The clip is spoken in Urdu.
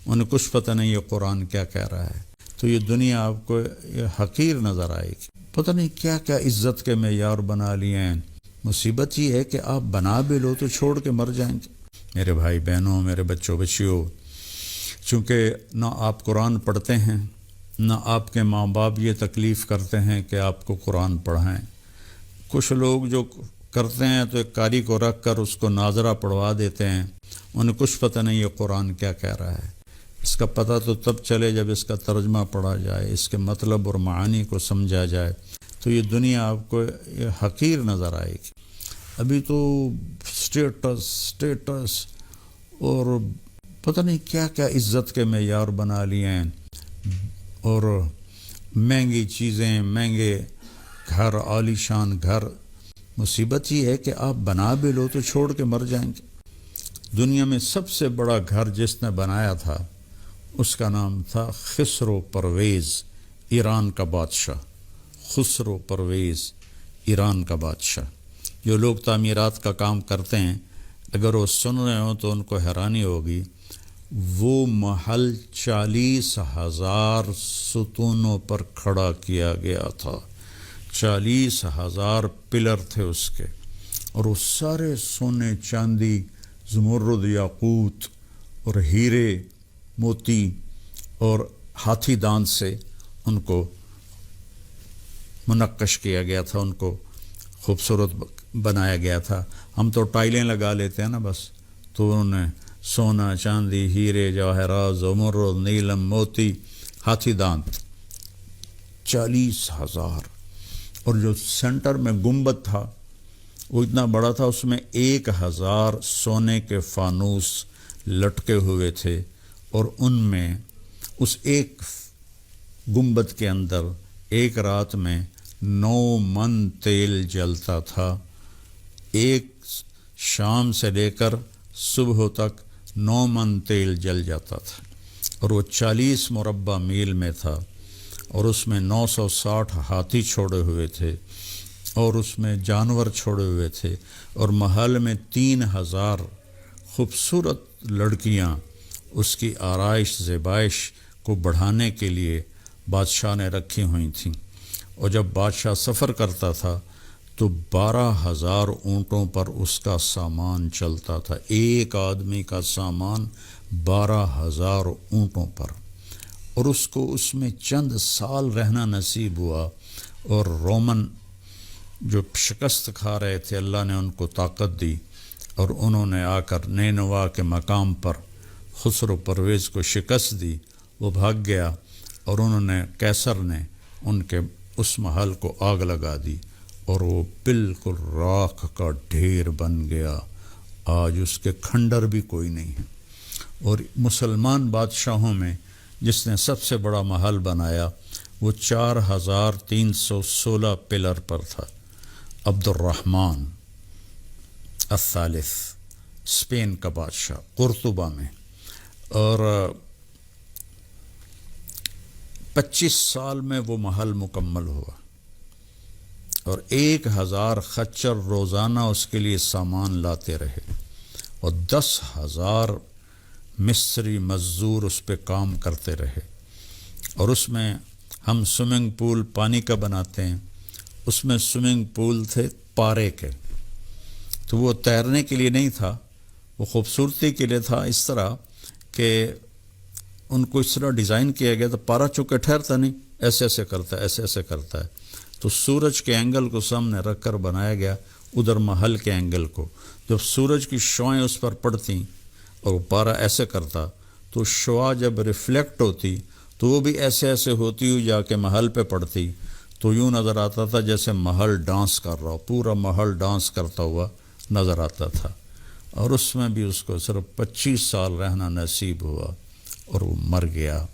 انہیں کچھ پتہ نہیں یہ قرآن کیا کہہ رہا ہے، تو یہ دنیا آپ کو حقیر نظر آئے گی۔ پتہ نہیں کیا کیا عزت کے معیار بنا لیے ہیں۔ مصیبت یہ ہے کہ آپ بنا بھی لو تو چھوڑ کے مر جائیں گے۔ میرے بھائی بہنوں، میرے بچوں بچیوں، چونکہ نہ آپ قرآن پڑھتے ہیں، نہ آپ کے ماں باپ یہ تکلیف کرتے ہیں کہ آپ کو قرآن پڑھائیں۔ کچھ لوگ جو کرتے ہیں تو ایک قاری کو رکھ کر اس کو ناظرہ پڑھوا دیتے ہیں، انہیں کچھ پتہ نہیں یہ قرآن کیا کہہ رہا ہے۔ اس کا پتہ تو تب چلے جب اس کا ترجمہ پڑھا جائے، اس کے مطلب اور معانی کو سمجھا جائے، تو یہ دنیا آپ کو حقیر نظر آئے گی۔ ابھی تو سٹیٹس اور پتہ نہیں کیا کیا عزت کے معیار بنا لیے ہیں، اور مہنگی چیزیں، مہنگے گھر، عالی شان گھر۔ مصیبت یہ ہے کہ آپ بنا بھی لو تو چھوڑ کے مر جائیں گے۔ دنیا میں سب سے بڑا گھر جس نے بنایا تھا اس کا نام تھا خسرو پرویز، ایران کا بادشاہ۔ خسرو پرویز، ایران کا بادشاہ۔ جو لوگ تعمیرات کا کام کرتے ہیں، اگر وہ سن رہے ہوں تو ان کو حیرانی ہوگی۔ وہ محل 40,000 ستونوں پر کھڑا کیا گیا تھا۔ 40,000 پلر تھے اس کے، اور وہ سارے سونے، چاندی، زمرد، یاقوت اور ہیرے، موتی اور ہاتھی دانت سے ان کو منقش کیا گیا تھا، ان کو خوبصورت بنایا گیا تھا۔ ہم تو ٹائلیں لگا لیتے ہیں نا بس، تو انہوں نے سونا، چاندی، ہیرے، جواہرات، زمرد، نیلم، موتی، ہاتھی دانت، 40,000۔ اور جو سینٹر میں گنبد تھا وہ اتنا بڑا تھا، اس میں 1,000 سونے کے فانوس لٹکے ہوئے تھے، اور ان میں اس ایک گنبد کے اندر ایک رات میں 9 من تیل جلتا تھا۔ ایک شام سے لے کر صبح تک 9 من تیل جل جاتا تھا، اور وہ 40 مربع میل میں تھا، اور اس میں 960 ہاتھی چھوڑے ہوئے تھے، اور اس میں جانور چھوڑے ہوئے تھے، اور محل میں 3,000 خوبصورت لڑکیاں اس کی آرائش زیبائش کو بڑھانے کے لیے بادشاہ نے رکھی ہوئی تھیں۔ اور جب بادشاہ سفر کرتا تھا تو 12,000 اونٹوں پر اس کا سامان چلتا تھا۔ ایک آدمی کا سامان 12,000 اونٹوں پر، اور اس کو اس میں چند سال رہنا نصیب ہوا۔ اور رومن جو شکست کھا رہے تھے، اللہ نے ان کو طاقت دی، اور انہوں نے آ کر نینوا کے مقام پر خسرو پرویز کو شکست دی۔ وہ بھاگ گیا، اور انہوں نے قیصر نے ان کے اس محل کو آگ لگا دی، اور وہ بالکل راکھ کا ڈھیر بن گیا۔ آج اس کے کھنڈر بھی کوئی نہیں ہے۔ اور مسلمان بادشاہوں میں جس نے سب سے بڑا محل بنایا وہ 4,316 پلر پر تھا، عبد الرحمن الثالث، اسپین کا بادشاہ، قرطبہ میں۔ اور 25 سال میں وہ محل مکمل ہوا، اور 1,000 خچر روزانہ اس کے لیے سامان لاتے رہے، اور 10,000 مصری مزدور اس پہ کام کرتے رہے۔ اور اس میں ہم سوئمنگ پول پانی کا بناتے ہیں، اس میں سوئمنگ پول تھے پارے کے، تو وہ تیرنے کے لیے نہیں تھا، وہ خوبصورتی کے لیے تھا۔ اس طرح کہ ان کو اس طرح ڈیزائن کیا گیا تو پارا چونکہ ٹھہرتا نہیں، ایسے ایسے کرتا ہے، ایسے ایسے کرتا ہے، تو سورج کے اینگل کو سامنے رکھ کر بنایا گیا، ادھر محل کے اینگل کو۔ جب سورج کی شعائیں اس پر پڑتی اور وہ پارا ایسے کرتا تو شعاع جب ریفلیکٹ ہوتی تو وہ بھی ایسے ایسے ہوتی ہوئی جا کے محل پہ پڑتی، تو یوں نظر آتا تھا جیسے محل ڈانس کر رہا ہو، پورا محل ڈانس کرتا ہوا نظر آتا تھا۔ اور اس میں بھی اس کو صرف 25 سال رہنا نصیب ہوا، اور وہ مر گیا۔